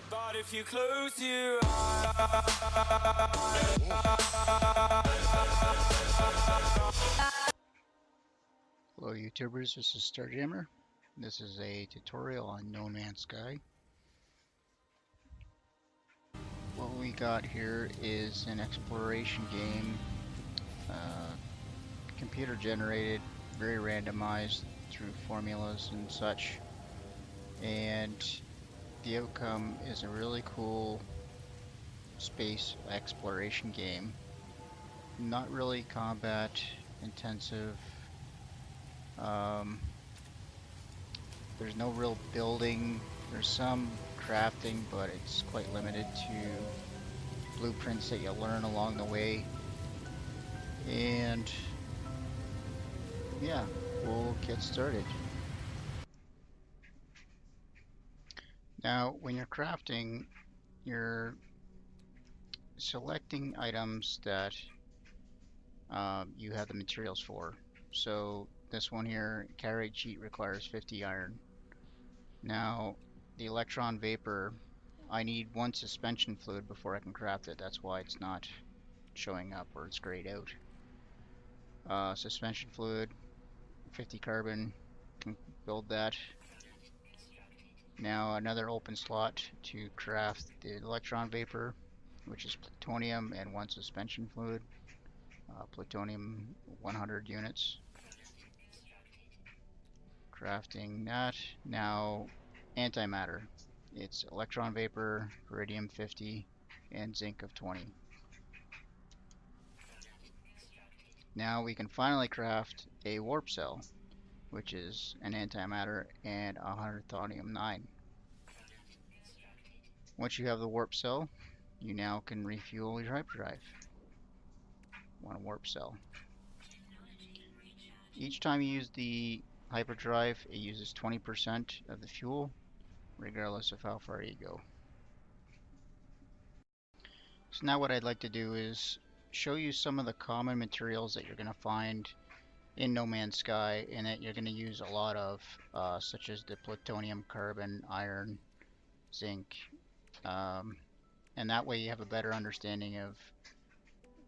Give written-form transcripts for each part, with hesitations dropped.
But if you close your Hello YouTubers, this is StarJammer. This is a tutorial on No Man's Sky. What we got here is an exploration game, computer generated, very randomized through formulas and such, and the outcome is a really cool space exploration game. Not really combat intensive. There's no real building. There's some crafting, but it's quite limited to blueprints that you learn along the way. And yeah, we'll get started. Now, when you're crafting, you're selecting items that you have the materials for. So this one here, carry cheat, requires 50 iron. Now, the electron vapor, I need 1 suspension fluid before I can craft it. That's why it's not showing up or it's grayed out. Suspension fluid, 50 carbon, can build that. Now another open slot to craft the electron vapor, which is plutonium and 1 suspension fluid. Plutonium 100 units. Crafting that. Now antimatter. It's electron vapor, iridium 50, and zinc of 20. Now we can finally craft a warp cell, which is an antimatter and 100 thorium 9. Once you have the warp cell, you now can refuel your hyperdrive. 1 warp cell. Each time you use the hyperdrive, it uses 20% of the fuel, regardless of how far you go. So now what I'd like to do is show you some of the common materials that you're going to find in No Man's Sky and that you're going to use a lot of, such as the plutonium, carbon, iron, zinc, and that way you have a better understanding of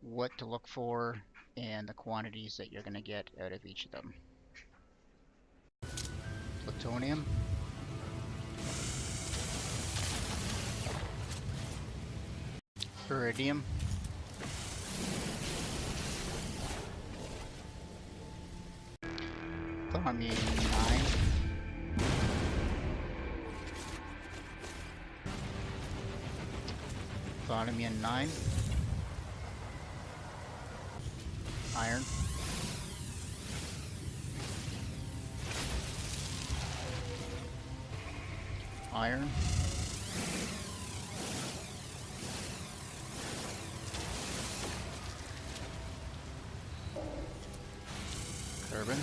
what to look for and the quantities that you're going to get out of each of them. Plutonium, iridium, thorium 9, thorium 9, iron, iron, carbon,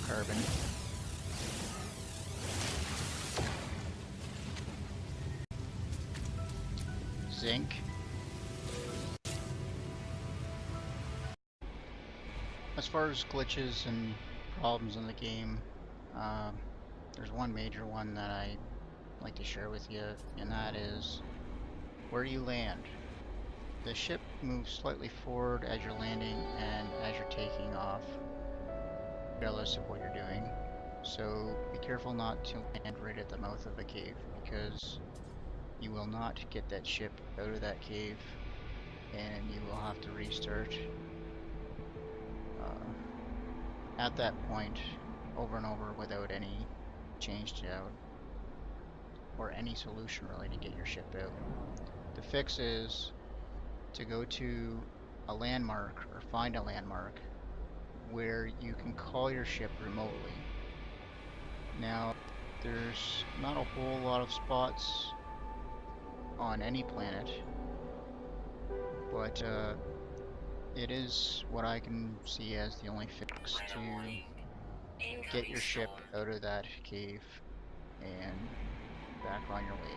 carbon, zinc, as far as glitches and problems in the game, there's one major one that I like to share with you, and that is where you land. The ship moves slightly forward as you're landing and as you're taking off, regardless of what you're doing. So be careful not to land right at the mouth of the cave, because you will not get that ship out of that cave and you will have to restart at that point over and over without any change out or any solution really to get your ship out. The fix is to go to a landmark or find a landmark where you can call your ship remotely. Now, there's not a whole lot of spots on any planet, but it is what I can see as the only fix to get your ship out of that cave and back on your way.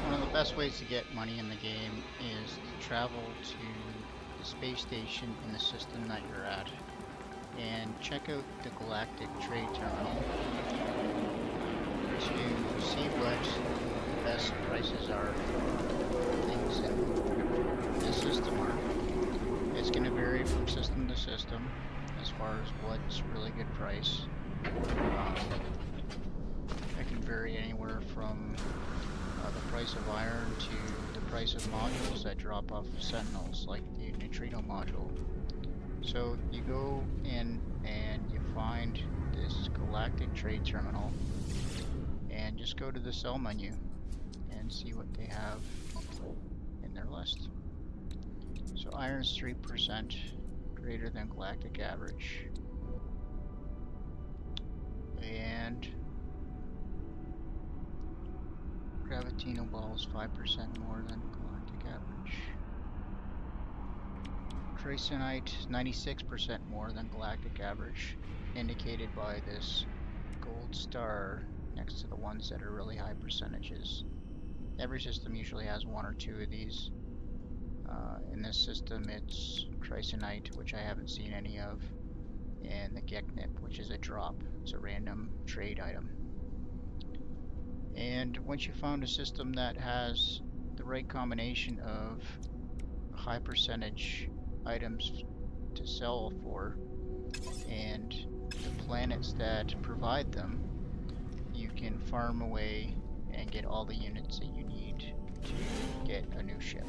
One of the best ways to get money in the game is to travel to the space station in the system that you're at and check out the Galactic Trade Terminal to see what the best prices are for things in the system are. It's going to vary from system to system as far as what's really good price. It can vary anywhere from the price of iron to the price of modules that drop off of Sentinels, like the neutrino module. So you go in and you find this Galactic Trade Terminal and just go to the sell menu and see what they have in their list. So iron's 3% greater than galactic average. And Gravitino balls 5% more than galactic average. Tracenite 96% more than galactic average, indicated by this gold star next to the ones that are really high percentages. Every system usually has one or two of these. In this system it's Tracenite, which I haven't seen any of, and the Geknip, which is a drop. It's a random trade item. And once you found a system that has the right combination of high percentage items to sell for and the planets that provide them, you can farm away and get all the units that you need to get a new ship.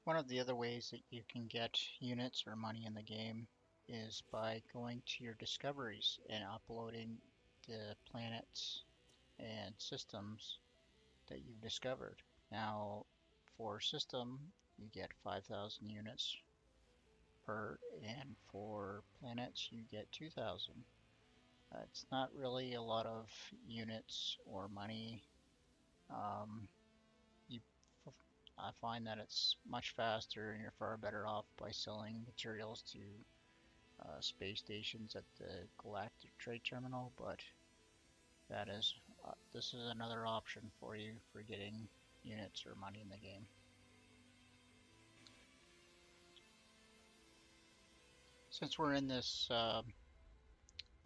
One of the other ways that you can get units or money in the game is by going to your discoveries and uploading the planets and systems that you've discovered. Now, for system, you get 5,000 units per, and for planets, you get 2,000. It's not really a lot of units or money. You, I find that it's much faster, and you're far better off by selling materials to space stations at the Galactic Trade Terminal, but that is this is another option for you for getting units or money in the game. Since we're in this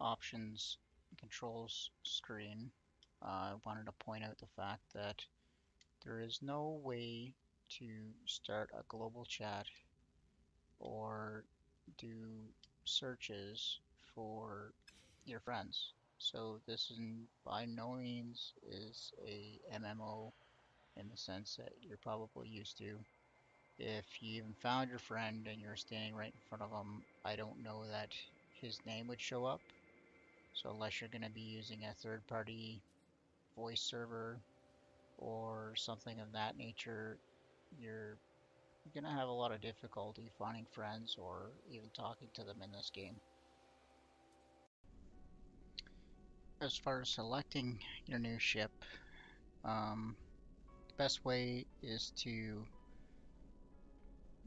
options controls screen, I wanted to point out the fact that there is no way to start a global chat or do searches for your friends. So this is by no means is a MMO in the sense that you're probably used to. If you even found your friend and you're standing right in front of him, I don't know that his name would show up. So unless you're going to be using a third-party voice server or something of that nature, you're going to have a lot of difficulty finding friends or even talking to them in this game. As far as selecting your new ship, the best way is to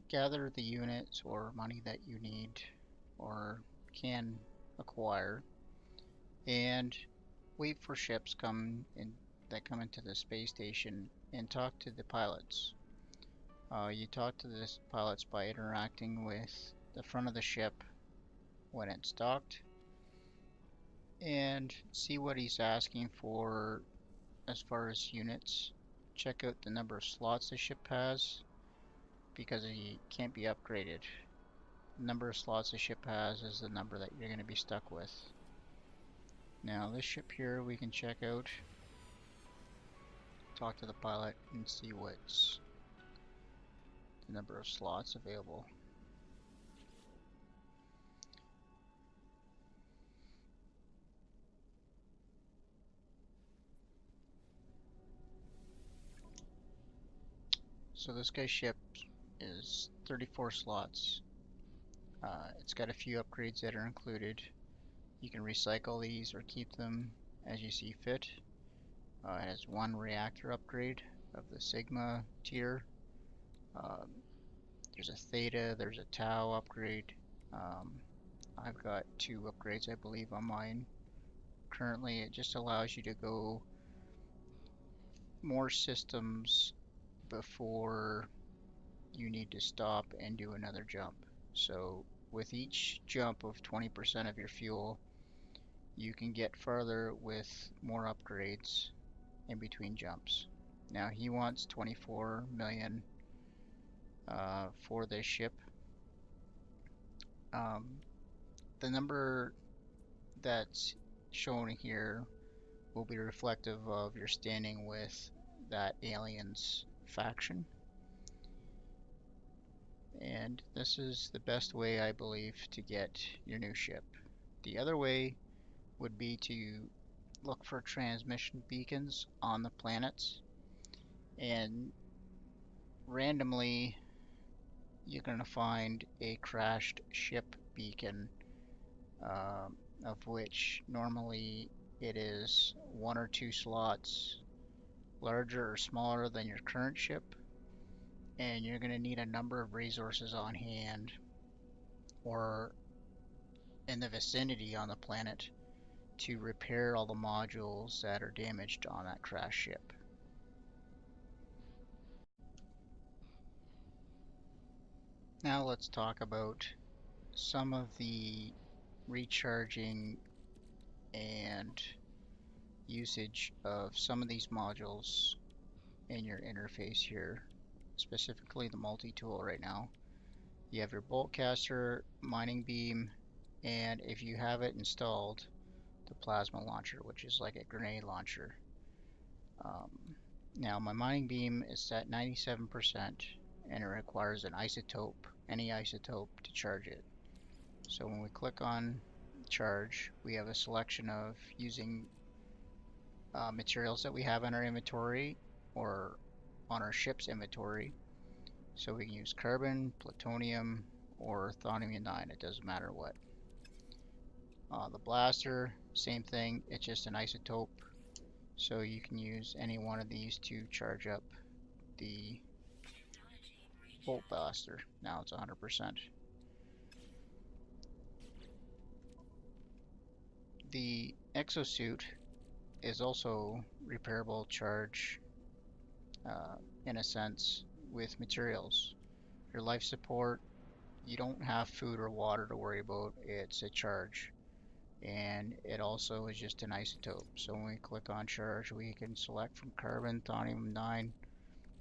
gather the units or money that you need or can acquire and wait for ships that come into the space station and talk to the pilots. You talk to the pilots by interacting with the front of the ship when it's docked and see what he's asking for as far as units. Check out the number of slots the ship has because he can't be upgraded. The number of slots the ship has is the number that you're going to be stuck with. Now this ship here we can check out, talk to the pilot and see what's the number of slots available. So this guy's ship is 34 slots. It's got a few upgrades that are included. You can recycle these or keep them as you see fit. It has one reactor upgrade of the Sigma tier. There's a Theta, there's a Tau upgrade. I've got 2 upgrades I believe on mine. Currently it just allows you to go more systems before you need to stop and do another jump. So with each jump of 20% of your fuel, you can get farther with more upgrades in between jumps. Now he wants 24 million for this ship. Um, the number that's shown here will be reflective of your standing with that aliens faction. And this is the best way, I believe, to get your new ship. The other way would be to look for transmission beacons on the planets, and randomly you're going to find a crashed ship beacon, of which normally it is one or two slots larger or smaller than your current ship, and you're going to need a number of resources on hand or in the vicinity on the planet to repair all the modules that are damaged on that crash ship. Now let's talk about some of the recharging and usage of some of these modules in your interface here, specifically the multi-tool right now. You have your bolt caster, mining beam, and if you have it installed, the plasma launcher, which is like a grenade launcher. Now my mining beam is at 97% and it requires an isotope, any isotope, to charge it. So when we click on charge, we have a selection of using materials that we have in our inventory or on our ship's inventory. So we can use carbon, plutonium, or thorium-9, it doesn't matter what. The blaster, same thing, it's just an isotope. So you can use any one of these to charge up the bolt blaster. Now it's 100%. The exosuit is also repairable charge in a sense with materials. Your life support, you don't have food or water to worry about, it's a charge. And it also is just an isotope. So when we click on charge, we can select from carbon, thorium-9,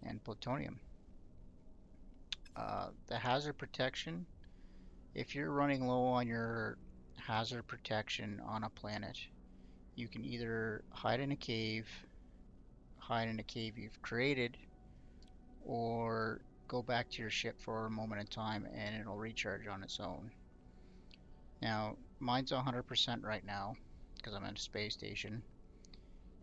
and plutonium. The hazard protection, if you're running low on your hazard protection on a planet, you can either hide in a cave you've created, or go back to your ship for a moment in time and it'll recharge on its own. Now, mine's 100% right now because I'm in a space station.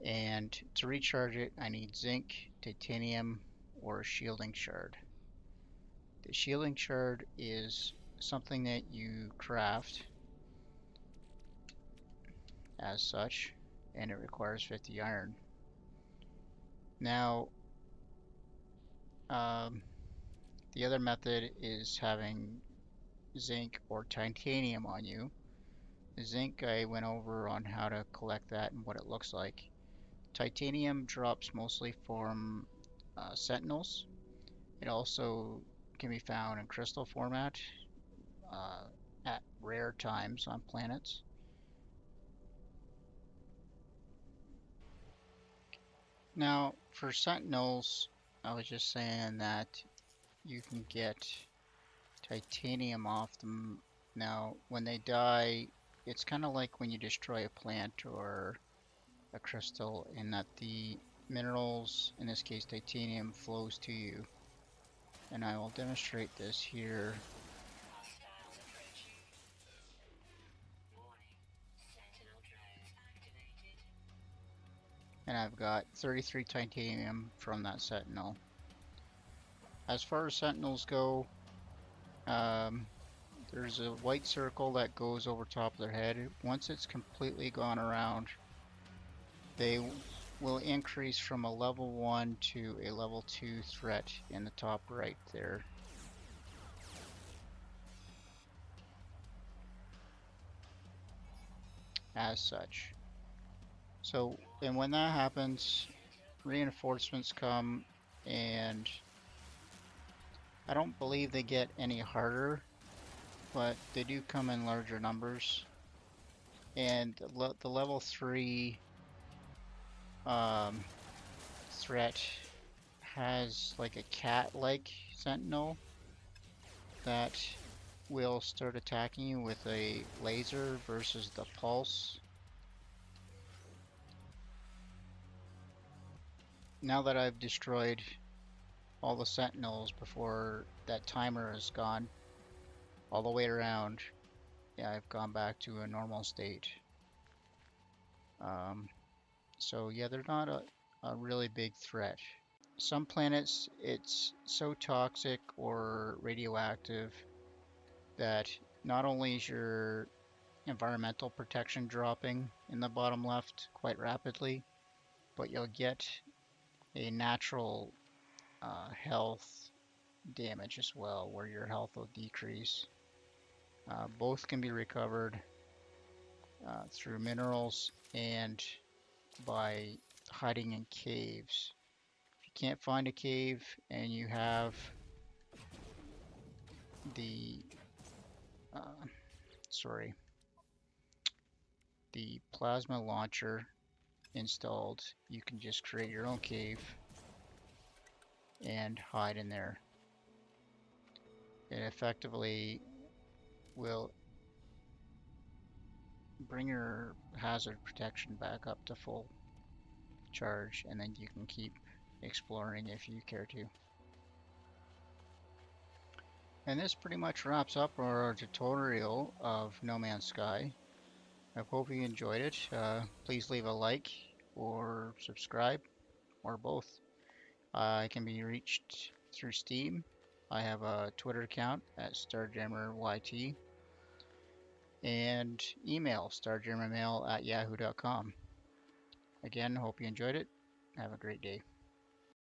And to recharge it, I need zinc, titanium, or a shielding shard. The shielding shard is something that you craft as such, and it requires 50 iron. Now, the other method is having zinc or titanium on you. The zinc, I went over on how to collect that and what it looks like. Titanium drops mostly from sentinels. It also can be found in crystal format at rare times on planets. Now, for sentinels, I was just saying that you can get titanium off them. Now, when they die, it's kind of like when you destroy a plant or a crystal, in that the minerals, in this case titanium, flows to you. And I will demonstrate this here. And I've got 33 titanium from that sentinel. As far as sentinels go, there's a white circle that goes over top of their head. Once it's completely gone around, they will increase from a level 1 to a level 2 threat in the top right there. As such. So, and when that happens, reinforcements come, and I don't believe they get any harder, but they do come in larger numbers. And the level 3 threat has like a cat-like sentinel that will start attacking you with a laser versus the pulse. Now that I've destroyed all the sentinels before that timer is gone all the way around, yeah, I've gone back to a normal state. So yeah, they're not a really big threat. Some planets, it's so toxic or radioactive that not only is your environmental protection dropping in the bottom left quite rapidly, but you'll get a natural health damage as well, where your health will decrease. Both can be recovered through minerals and by hiding in caves. If you can't find a cave and you have the uh, sorry, the plasma launcher installed, you can just create your own cave and hide in there. It effectively will bring your hazard protection back up to full charge, and then you can keep exploring if you care to. And this pretty much wraps up our tutorial of No Man's Sky. I hope you enjoyed it. Please leave a like or subscribe, or both. I can be reached through Steam. I have a Twitter account at StarJammerYT, and email StarJammerMail at yahoo.com. Again, hope you enjoyed it. Have a great day.